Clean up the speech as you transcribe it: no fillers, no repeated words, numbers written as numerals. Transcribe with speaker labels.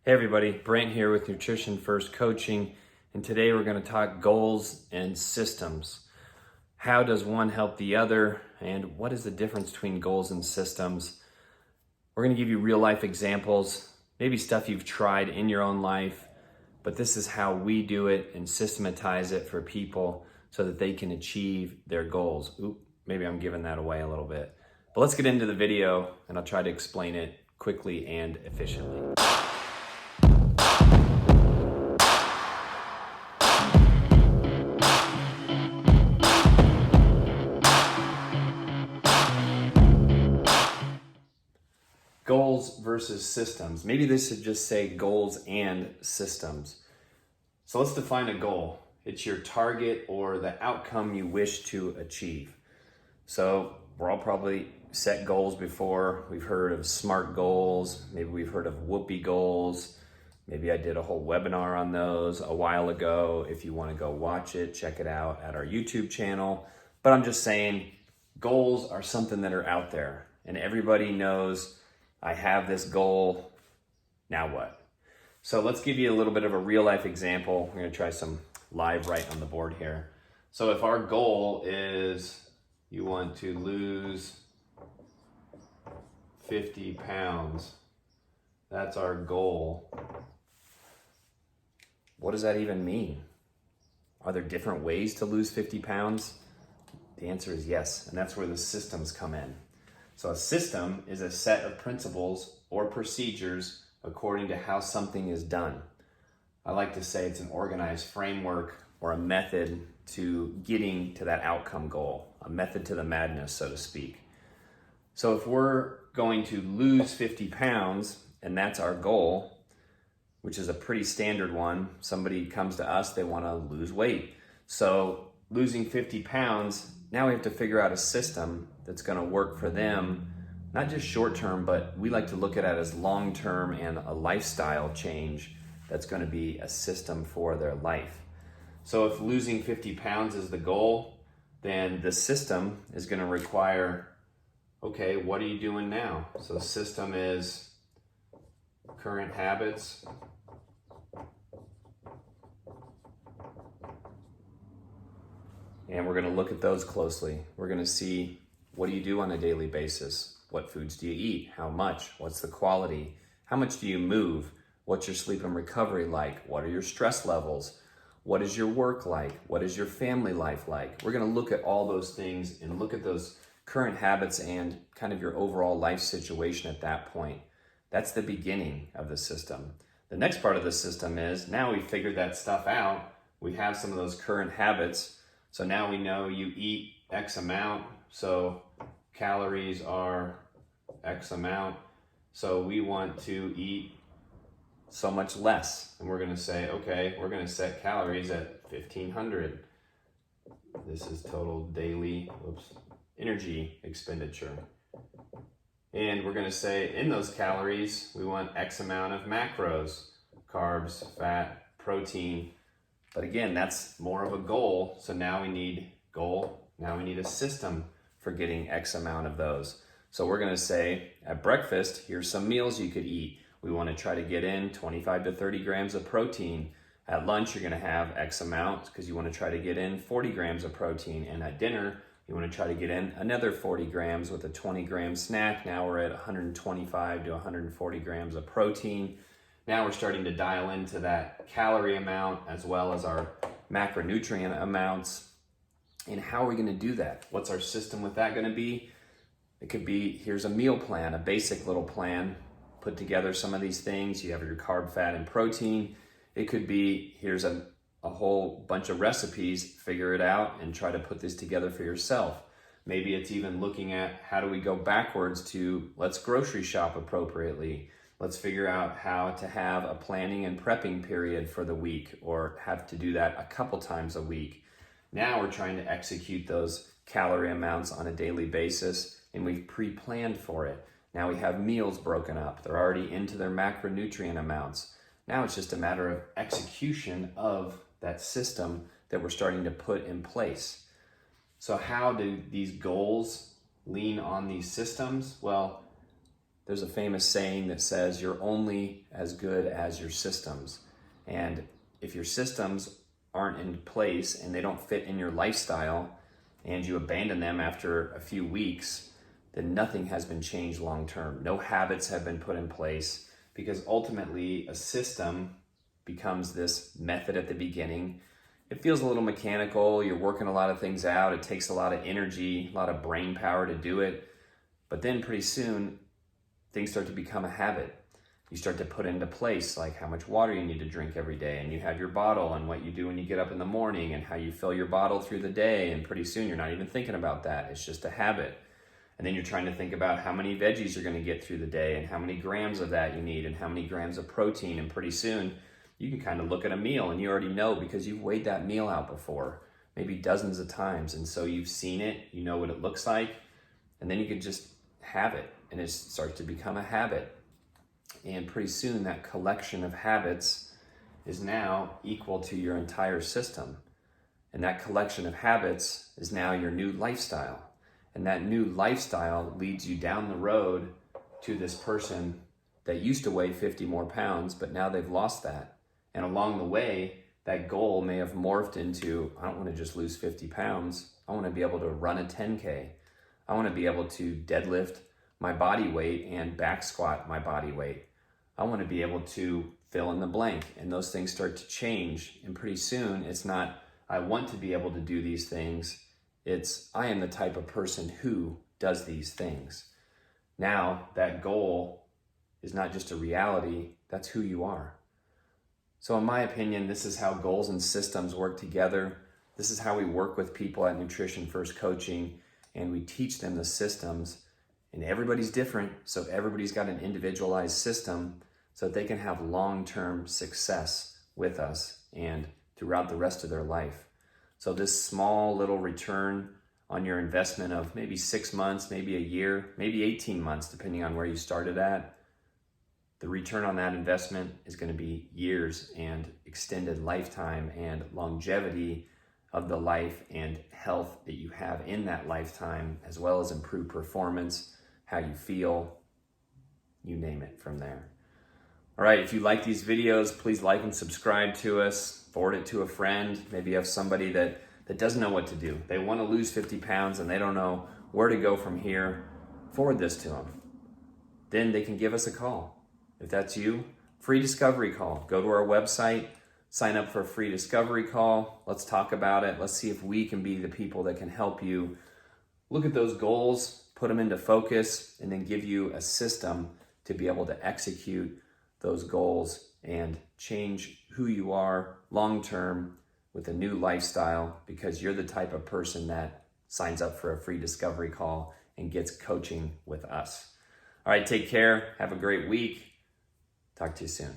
Speaker 1: Hey everybody, Brent here with Nutrition First Coaching, and today we're going to talk goals and systems. How does one help the other, and what is the difference between goals and systems? We're going to give you real life examples, maybe stuff you've tried in your own life, but this is how we do it and systematize it for people so that they can achieve their goals. Oop, maybe I'm giving that away a little bit. But let's get into the video and I'll try to explain it quickly and efficiently. Goals versus systems. Maybe this should just say goals and systems. So let's define a goal. It's your target or the outcome you wish to achieve. So we're all probably set goals before. We've heard of SMART goals. Maybe we've heard of whoopee goals. Maybe I did a whole webinar on those a while ago. If you want to go watch it, check it out at our YouTube channel. But I'm just saying goals are something that are out there and everybody knows I have this goal, now what? So let's give you a little bit of a real life example. We're gonna try some live right on the board here. So if our goal is you want to lose 50 pounds, that's our goal. What does that even mean? Are there different ways to lose 50 pounds? The answer is yes, and that's where the systems come in. So a system is a set of principles or procedures according to how something is done. I like to say it's an organized framework or a method to getting to that outcome goal, a method to the madness, so to speak. So if we're going to lose 50 pounds and that's our goal, which is a pretty standard one, somebody comes to us, they want to lose weight. So losing 50 pounds, now we have to figure out a system that's going to work for them, not just short term, but we like to look at it as long term and a lifestyle change that's going to be a system for their life. So if losing 50 pounds is the goal, then the system is going to require, okay, what are you doing now? So the system is current habits, and we're going to look at those closely. We're going to see, what do you do on a daily basis? What foods do you eat? How much? What's the quality? How much do you move? What's your sleep and recovery like? What are your stress levels? What is your work like? What is your family life like? We're going to look at all those things and look at those current habits and kind of your overall life situation at that point. That's the beginning of the system. The next part of the system is, now we figured that stuff out. We have some of those current habits. So now we know you eat X amount, so calories are X amount. So we want to eat so much less. And we're going to say, okay, we're going to set calories at 1,500. This is total daily energy expenditure. And we're going to say in those calories, we want X amount of macros, carbs, fat, protein. But again, that's more of a goal. So now we need a system for getting X amount of those. So we're going to say at breakfast, here's some meals you could eat. We want to try to get in 25 to 30 grams of protein. At lunch, you're going to have X amount because you want to try to get in 40 grams of protein. And at dinner, you want to try to get in another 40 grams with a 20 gram snack. Now we're at 125 to 140 grams of protein. Now we're starting to dial into that calorie amount as well as our macronutrient amounts. And how are we going to do that? What's our system with that going to be? It could be, here's a meal plan, a basic little plan. Put together some of these things. You have your carb, fat, and protein. It could be, here's a whole bunch of recipes. Figure it out and try to put this together for yourself. Maybe it's even looking at how do we go backwards to let's grocery shop appropriately. Let's figure out how to have a planning and prepping period for the week or have to do that a couple times a week. Now we're trying to execute those calorie amounts on a daily basis and we've pre-planned for it. Now we have meals broken up. They're already into their macronutrient amounts. Now it's just a matter of execution of that system that we're starting to put in place. So how do these goals lean on these systems? Well, There's a famous saying that says you're only as good as your systems. And if your systems aren't in place and they don't fit in your lifestyle and you abandon them after a few weeks, then nothing has been changed long term. No habits have been put in place, because ultimately a system becomes this method at the beginning. It feels a little mechanical. You're working a lot of things out. It takes a lot of energy, a lot of brain power to do it. But then pretty soon things start to become a habit. You start to put into place like how much water you need to drink every day, and you have your bottle and what you do when you get up in the morning and how you fill your bottle through the day, and pretty soon you're not even thinking about that. It's just a habit. And then you're trying to think about how many veggies you're going to get through the day and how many grams of that you need and how many grams of protein, and pretty soon you can kind of look at a meal and you already know because you've weighed that meal out before, maybe dozens of times, and so you've seen it, you know what it looks like, and then you can just have it and it starts to become a habit. And pretty soon that collection of habits is now equal to your entire system. And that collection of habits is now your new lifestyle. And that new lifestyle leads you down the road to this person that used to weigh 50 more pounds, but now they've lost that. And along the way, that goal may have morphed into, I don't want to just lose 50 pounds. I want to be able to run a 10K. I want to be able to deadlift my body weight and back squat my body weight. I want to be able to fill in the blank, and those things start to change. And pretty soon it's not, I want to be able to do these things. It's, I am the type of person who does these things. Now that goal is not just a reality, that's who you are. So in my opinion, this is how goals and systems work together. This is how we work with people at Nutrition First Coaching, and we teach them the systems. And everybody's different, so everybody's got an individualized system so that they can have long-term success with us and throughout the rest of their life. So this small little return on your investment of maybe 6 months, maybe a year, maybe 18 months, depending on where you started at, the return on that investment is going to be years and extended lifetime and longevity of the life and health that you have in that lifetime, as well as improved performance, how you feel, you name it from there. All right, if you like these videos, please like and subscribe to us, forward it to a friend. Maybe you have somebody that doesn't know what to do. They want to lose 50 pounds and they don't know where to go from here. Forward this to them. Then they can give us a call. If that's you, free discovery call. Go to our website, sign up for a free discovery call. Let's talk about it. Let's see if we can be the people that can help you look at those goals, put them into focus, and then give you a system to be able to execute those goals and change who you are long-term with a new lifestyle, because you're the type of person that signs up for a free discovery call and gets coaching with us. All right, take care. Have a great week. Talk to you soon.